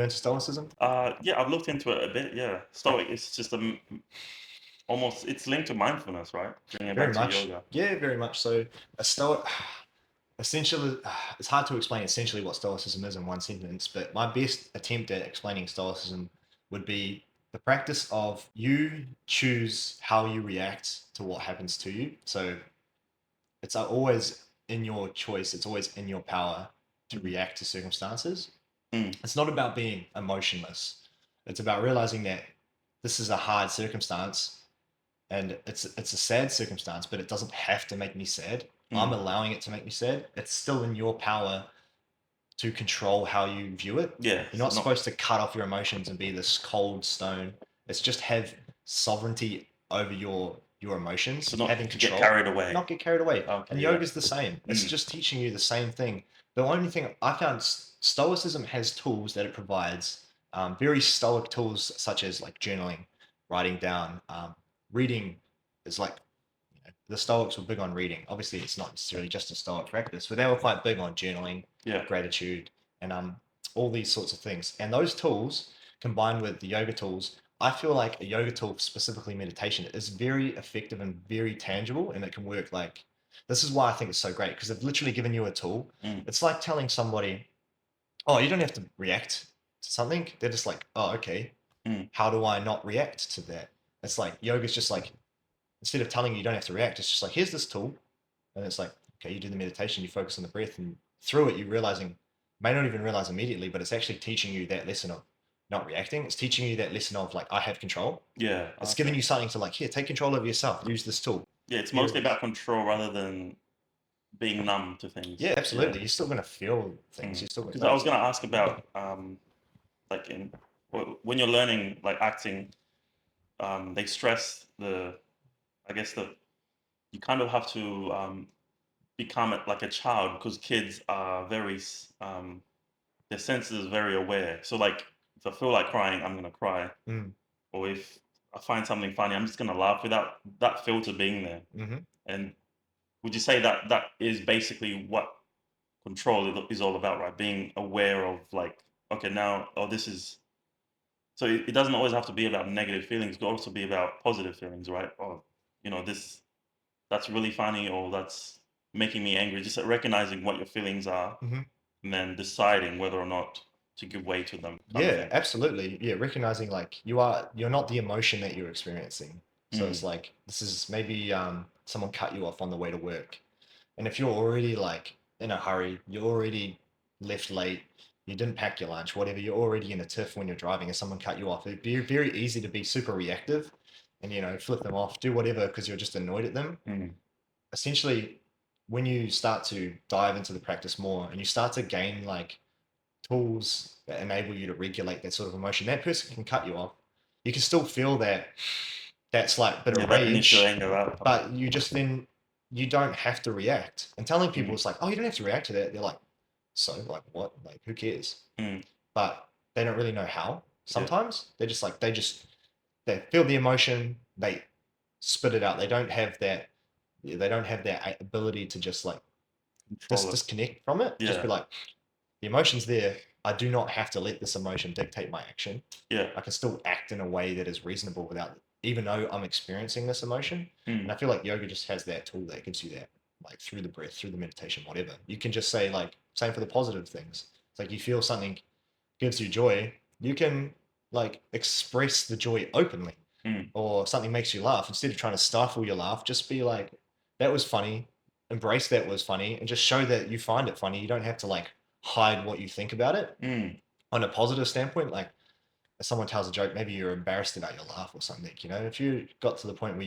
you into Stoicism? Yeah, I've looked into it a bit. Yeah, Stoic is just almost it's linked to mindfulness, right? Bringing it Very back to much. yoga. Yeah, very much so. A Stoic, essentially, it's hard to explain essentially what Stoicism is in one sentence, but my best attempt at explaining Stoicism would be the practice of you choose how you react to what happens to you. So it's always in your choice, it's always in your power to Mm. react to circumstances. Mm. It's not about being emotionless. It's about realizing that this is a hard circumstance and it's a sad circumstance, but it doesn't have to make me sad. I'm Mm. allowing it to make me sad. It's still in your power to control how you view it. Yeah, You're so not not supposed to cut off your emotions and be this cold stone. It's just have sovereignty over your so emotions, not having to get control, carried away. not get carried away. And Okay, yeah. yoga is the same. It's Mm. just teaching you the same thing. The only thing I found, Stoicism has tools that it provides, very stoic tools such as like journaling, writing down, reading is like, the Stoics were big on reading. Obviously, it's not necessarily just a Stoic practice, but they were quite big on journaling, Yeah. gratitude, and all these sorts of things. And those tools combined with the yoga tools, I feel like a yoga tool, specifically meditation, is very effective and very tangible, and it can work like. This is why I think it's so great because they've literally given you a tool. Mm. It's like telling somebody, "Oh, you don't have to react to something." They're just like, "Oh, okay. Mm. How do I not react to that?" It's like yoga's just like, instead of telling you you don't have to react, it's just like, here's this tool. And it's like, okay, you do the meditation, you focus on the breath, and through it, you realizing, may not even realize immediately, but it's actually teaching you that lesson of not reacting. It's teaching you that lesson of like, I have control. Yeah. It's giving Okay. you something to like, here, take control over yourself, use this tool. Yeah, it's Here mostly it is. about control rather than being numb to Yeah, things. Yeah. absolutely. You're still going to feel things. You're still going Because to, no, I was gonna ask about like when you're learning like acting, they stress the I guess the you kind of have to become like a child because kids are their senses are very aware. So like if I feel like crying, I'm gonna cry, mm, or if I find something funny, I'm just gonna laugh without that filter being there. hmm And would you say that that is basically what control is all about, right? Being aware of like, okay, now, oh, this is so it doesn't always have to be about negative feelings. It could also be about positive feelings, right? Or this that's really funny, or that's making me angry. Just recognizing what your feelings are, hmm and then deciding whether or not to give way to them, kind of Yeah, thing. absolutely. Yeah, recognizing like you're not the emotion that you're experiencing. So it's Mm. like this is maybe someone cut you off on the way to work. And if you're already like in a hurry, you're already left late, you didn't pack your lunch, whatever, you're already in a tiff when you're driving and someone cut you off. It'd be very easy to be super reactive and flip them off, do whatever because you're just annoyed at them. Mm. Essentially, when you start to dive into the practice more and you start to gain like tools that enable you to regulate that sort of emotion, that person can cut you off. You can still feel that slight bit Yeah, of that initial rage, anger outcome. but you don't have to react. And telling people Mm. it's like, oh, you don't have to react to that. They're like, so like what? Like who cares? Mm. But they don't really know how. Yeah, Sometimes they feel the emotion, they spit it out. They don't have that ability to just like control it. disconnect from it. Just Yeah, be like, the emotion's there. I do not have to let this emotion dictate my action. yeah. I can still act in a way that is reasonable without, even though I'm experiencing this emotion. And Mm. I feel like yoga just has that tool that gives you that, like through the breath, through the meditation, whatever. You can just say, like, same for the positive things. It's like you feel something gives you joy, you can like express the joy openly. Mm. Or something makes you laugh, instead of trying to stifle your laugh, just be like, that was funny, embrace that was funny, and just show that you find it funny. You don't have to like hide what you think about it. Mm. On a positive standpoint, like if someone tells a joke, maybe you're embarrassed about your laugh or something. If you got to the point where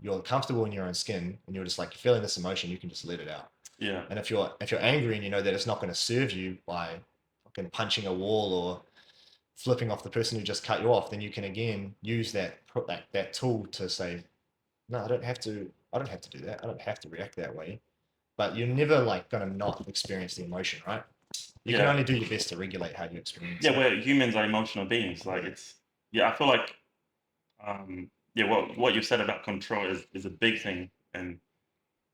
you're comfortable in your own skin and you're just like feeling this emotion, you can just let it out. Yeah, And if you're angry and you know that it's not going to serve you by fucking punching a wall or flipping off the person who just cut you off, then you can again use that tool to say, no, I don't have to do that. I don't have to react that way. But you're never like gonna not experience the emotion, right? You can yeah, only do your best to regulate how you experience yeah. it. Where humans are emotional beings, like Yeah. it's yeah. I feel like yeah. What you said about control is a big thing, and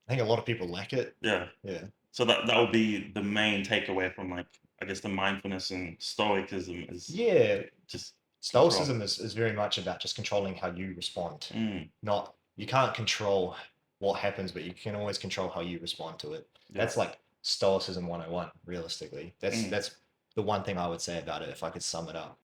I think a lot of people lack it. yeah. Yeah. So that will be the main takeaway from like I guess the mindfulness and stoicism is Yeah, just control. Stoicism is very much about just controlling how you respond. Mm, Not you can't control what happens, but you can always control how you respond to it. yeah. That's like Stoicism 101, realistically. That's Mm. that's the one thing I would say about it if I could sum it up.